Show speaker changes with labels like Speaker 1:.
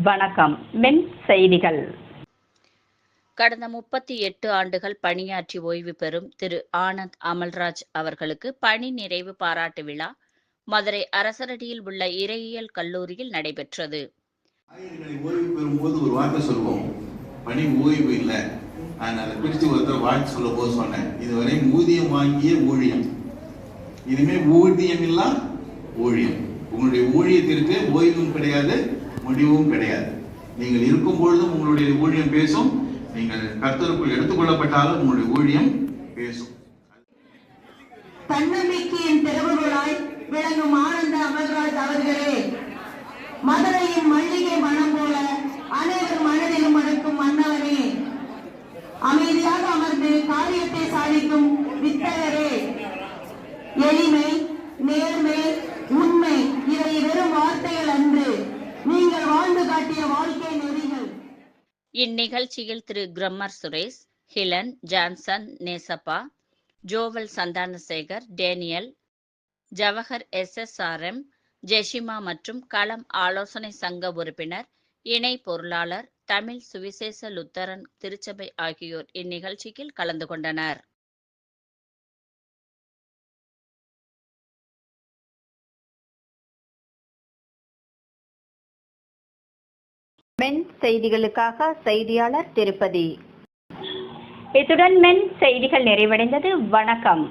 Speaker 1: வணக்கம். மென் செய்திகள்.
Speaker 2: கடந்த 38 ஆண்டுகள் பணியாற்றி ஓய்வு பெறும் திரு ஆனந்த் அமல்ராஜ் அவர்களுக்கு பணி நிறைவு பாராட்டு விழா மதுரை அரசரடியில் உள்ள இறையியல் கல்லூரியில் நடைபெற்றது.
Speaker 3: ஓய்வு பெறும்போது ஒரு வார்த்தை சொல்லுவோம், பணி ஓய்வு இல்லை. நான் அதை பிரித்து ஒருத்தர் வாழ்த்து சொல்ல போது சொன்னேன், இதுவரை ஊதியம் வாங்கிய ஊழியம், இனிமே ஊதியம் இல்லா ஊழியம். உங்களுடைய ஊழியத்திற்கு ஓய்வும் கிடையாது, முடிவும் கிடையாது. நீங்கள் இருக்கும் பொழுதும் உங்களுடைய ஊழியம் பேசும், நீங்கள் கர்த்தருக்குள் எடுத்துக்கொள்ளப்பட்டாலும் உங்களுடைய ஊழியம் பேசும்.
Speaker 4: தன்னம்பிக்கையின் திறவுகளாய் விளங்கும் ஆனந்த அமல்ராஜ் அவர்களே, மதுரையின் மல்லிகை மனம் போல அனைவர் மனதிலும் மணக்கும் மன்னவனே, அமைதியாக அமர்ந்து காரியத்தை சாதிக்கும் வித்தகரே, எளிமை, நேர்மை, உண்மை இவை வெறும் வார்த்தைகள் அன்று, நீங்கள் வாழ்ந்து காட்டிய வாழ்க்கை நெறிகள்.
Speaker 2: இந்நிகழ்ச்சியில் திரு grammar Suresh, Hilan, Johnson, Nesappa, Joel Santhanasekar, Daniel, Jawahar, SSRM, Jeshima மற்றும் களம் ஆலோசனை சங்க உறுப்பினர், இணை பொருளாளர், தமிழ் சுவிசேஷ லுத்தரன் திருச்சபை ஆகியோர் இந்நிகழ்ச்சியில் கலந்து கொண்டனர்.
Speaker 1: மென் செய்திகளுக்காக செய்தியாளர் திருப்பதி. இத்துடன் மென் செய்திகள் நிறைவடைந்தது. வணக்கம்.